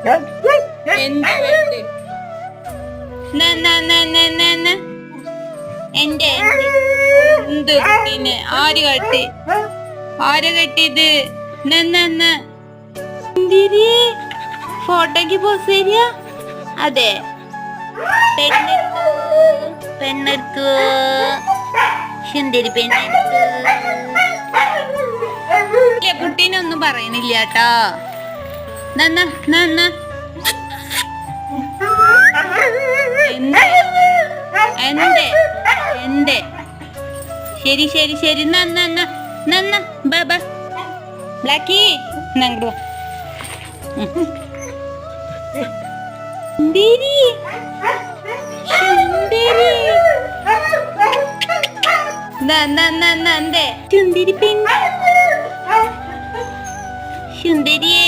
എന്ത് വേണ്ട എന്റെ എന്ത് കുട്ടീനെ ആര് കെട്ടി ആര് കെട്ടിയത് ഫോട്ടോക്ക് പോസ് തരിക അതെ പെണ്ണെടുത്തു സുന്ദരി പെണ്ണെടുത്തു കുട്ടീനൊന്നും പറയണില്ല കേട്ടോ എന്റെ എന്റെ ശരി ശരി ശരി ബാബാ ബ്ലാക്കി നങ്ങട് സുന്ദരി സുന്ദരി സുന്ദരി പെണ്ണ് സുന്ദരിയേ